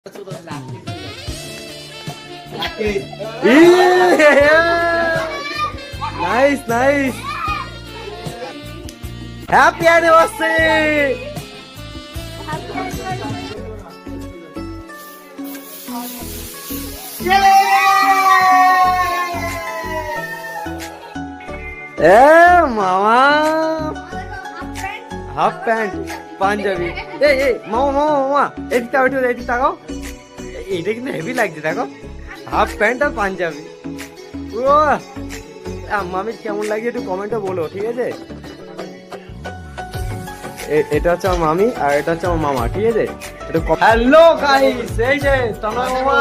Nice, nice. Happy anniversary. মামা half pant panjabi মামা এদিকে এদিকে তাকাও, এইটা কিন্তু হেভি লাগছে। দেখো হাফ প্যান্ট আর পাঞ্জাবি, পুরো মামির কেমন লাগে একটু কমেন্টে বলো, ঠিক আছে? এটা হচ্ছে আমার মামি আর এটা হচ্ছে আমার মামা, ঠিক আছে? হ্যালো গাইস, এই যে তোমার মামা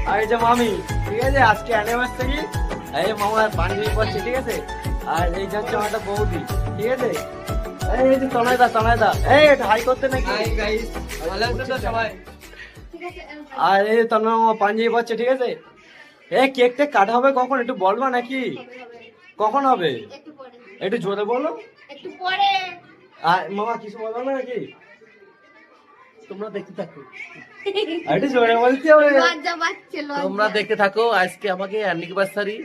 আর এই যে মামি, ঠিক আছে? আজকে অ্যানিভার্সারি। এই মামা পাঞ্জাবি পরছে, ঠিক আছে? আর এই যে হচ্ছে আমার বৌদি, ঠিক আছে? এই যে তনয়দা এই এটা হাই করতে নাকি? হাই গাইস, ভালো আছেন তো সবাই? আর এই তনয় মামা পাঞ্জাবি পরছে, ঠিক আছে? এই কেকটা কাটা হবে কখন একটু বলবা নাকি? কখন হবে একটু জোরে বলো। একটু পরে। আর মামা কিছু বলবো না নাকি? তোমরা দেখতে থাকো, একটু জোরে বলতে হবে। লজ্জা পাচ্ছে, তোমরা দেখতে থাকো। আজকে আমাকে অ্যানিভার্সারি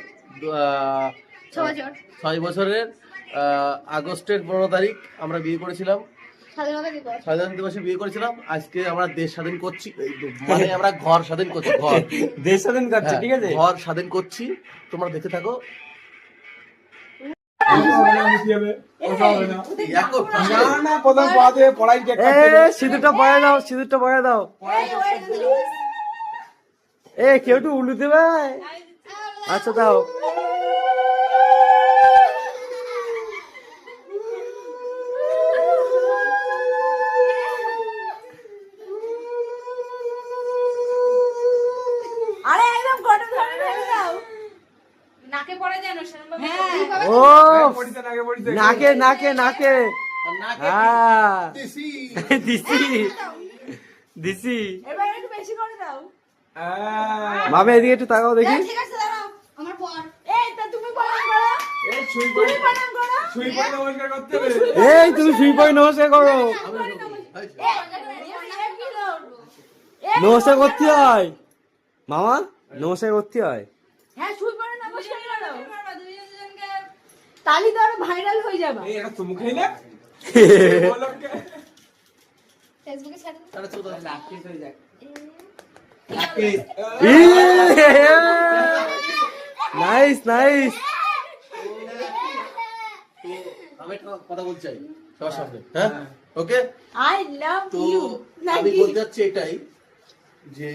6 বছরের আগস্টের 15 তারিখ আমরা বিয়ে করেছিলাম, স্বাধীনতা দিবসে বিয়ে করেছিলাম। আজকে আমরা দেশ স্বাধীন করছি, মানে আমরা ঘর স্বাধীন করছি, ঘর দেশ স্বাধীন করছে, ঠিক আছে? ঘর স্বাধীন করছি, তোমরা দেখতে থাকো। সিঁদুরটা পরে দাও, সিঁদুরটা পরে দাও। এ কেউ একটু উলু দেবে? আচ্ছা দাও। আরে একদম কটন ধরে ধরে দাও, নাকে পড়ে যেন সেরকম ভাবে। ও নাকে নাকে নাকে, হ্যাঁ দিছি। এবার একটু বেশি করে দাও। মামা এদিকে একটু তাকাও দেখি। ঠিক আছে দাঁড়াও, আমার পর। এই তা তুমি প্রণাম করো, তুমি প্রণাম করো। এই তুমি শুই পড়ে নমস্কার করো। নমস্কার করতে হয় মামা, নমস্কার করতে হয়। হ্যাঁ শুই পড়ে নমস্কার করো, তালি তো আরো ভাইরাল হয়ে যাবে। এই এটা তুমি খাই না ফেসবুকে ছেড়ে দাও, তাহলে চোদা লাকিস হয়ে যায়। Nice nice. আমি একটা কথা বলতে চাই সবার সামনে, হ্যাঁ? ওকে, আই লাভ তো ইউ। আমি বলতে চাচ্ছি এটাই যে